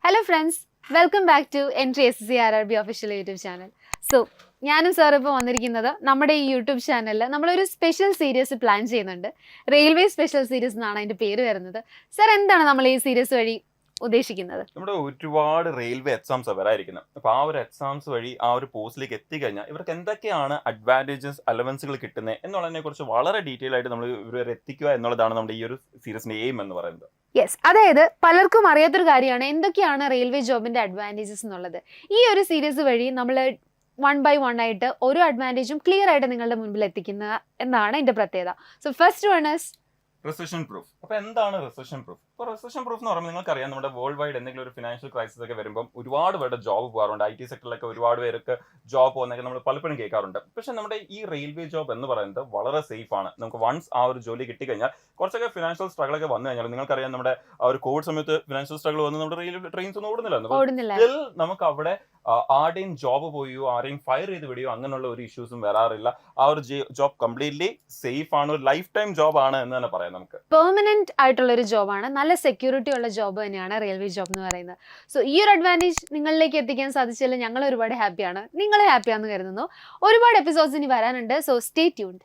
Hello friends, welcome back to Entri SSC official YouTube channel. So ഞാനും sir ഇപ്പോൾ വന്നിരിക്കുന്നത് നമ്മുടെ ഈ യൂട്യൂബ് ചാനലിൽ നമ്മളൊരു സ്പെഷ്യൽ സീരീസ് പ്ലാൻ ചെയ്യുന്നുണ്ട്. റെയിൽവേ സ്പെഷ്യൽ സീരീസ് എന്നാണ് അതിൻ്റെ പേര് വരുന്നത്. സാർ, എന്താണ് നമ്മൾ ഈ സീരീസ് വഴി ഉദ്ദേശിക്കുന്നത്? നമ്മുടെ ഒരുപാട് റെയിൽവേ എക്സാംസ് വരാതിരിക്കുന്നത്. അപ്പോൾ ആ ഒരു എക്സാംസ് വഴി ആ ഒരു പോസ്റ്റിലേക്ക് എത്തിക്കഴിഞ്ഞാൽ ഇവർക്ക് എന്തൊക്കെയാണ് അഡ്വാൻറ്റേജസ് അലവൻസുകൾ കിട്ടുന്നത് എന്നുള്ളതിനെ കുറിച്ച് വളരെ ഡീറ്റെയിൽ ആയിട്ട് നമ്മൾ ഇവരെ എത്തിക്കുക എന്നുള്ളതാണ് നമ്മുടെ ഈ ഒരു സീരീസിന്റെ എയിം എന്ന് പറയുന്നത്. യെസ്, അതായത് പലർക്കും അറിയാത്തൊരു കാര്യമാണ് എന്തൊക്കെയാണ് റെയിൽവേ ജോബിന്റെ അഡ്വാൻറ്റേജസ് എന്നുള്ളത്. ഈ ഒരു സീരീസ് വഴി നമ്മൾ 1 by 1 ആയിട്ട് ഓരോ അഡ്വാൻറ്റേജും ക്ലിയർ ആയിട്ട് നിങ്ങളുടെ മുൻപിൽ എത്തിക്കുന്ന എന്നാണ് എൻ്റെ പ്രത്യേകത. So first one is recession proof. അപ്പോൾ എന്താണ് റിസഷൻ പ്രൂഫ്? ഇപ്പോൾ റിസഷൻ പ്രൂഫ് എന്ന് പറയുമ്പോൾ നിങ്ങൾക്കറിയാം, നമ്മുടെ വേൾഡ് വൈഡ് എന്തെങ്കിലും ഒരു ഫിനാൻഷ്യൽ ക്രൈസിസ് ഒക്കെ വരുമ്പോൾ ഒരുപാട് പേരുടെ ജോബ് പോകാറുണ്ട്. IT സെക്ടറിലൊക്കെ ഒരുപാട് പേർക്ക് ജോബ് പോകുന്നതൊക്കെ നമ്മൾ പലപ്പോഴും കേൾക്കാറുണ്ട്. പക്ഷെ നമ്മുടെ ഈ റെയിൽവേ ജോബ് എന്ന് പറയുന്നത് വളരെ സേഫ് ആണ്. നമുക്ക് വൺസ് ആ ഒരു ജോലി കിട്ടിക്കഴിഞ്ഞാൽ കുറച്ചൊക്കെ ഫിനാൻഷ്യൽ സ്ട്രഗിൾ ഒക്കെ വന്നു കഴിഞ്ഞാൽ, നിങ്ങൾക്കറിയാം നമ്മുടെ ആ ഒരു കോവിഡ് സമയത്ത് ഫിനാൻഷ്യൽ സ്ട്രഗിൾ വന്ന് നമ്മുടെ റെയിൽവേ ട്രെയിൻസ് ഒന്നും ഓടുന്നില്ല. സ്റ്റിൽ നമുക്ക് അവിടെ ആരുടെയും ജോബ് പോയോ ആരെയും ഫയർ ചെയ്ത് വിടുകയോ അങ്ങനെയുള്ള ഒരു ഇഷ്യൂസും വരാറില്ല. ആ ഒരു ജോബ് കംപ്ലീറ്റ്ലി സേഫ് ആണ്, ഒരു ലൈഫ് ടൈം ജോബ് ആണ് എന്ന് തന്നെ പറയാം. നമുക്ക് പെർമനന്റ് ആയിട്ടുള്ള ഒരു ജോബാണ്, നല്ല സെക്യൂരിറ്റി ഉള്ള ജോബ് തന്നെയാണ് റെയിൽവേ ജോബ് എന്ന് പറയുന്നത്. സോ ഈ ഒരു അഡ്വാൻറ്റേജ് നിങ്ങളിലേക്ക് എത്തിക്കാൻ സാധിച്ചാൽ ഞങ്ങൾ ഒരുപാട് ഹാപ്പിയാണ്, നിങ്ങൾ ഹാപ്പിയാണെന്ന് കരുതുന്നു. ഒരുപാട് എപ്പിസോഡ്സ് ഇനി വരാനുണ്ട്. So stay tuned.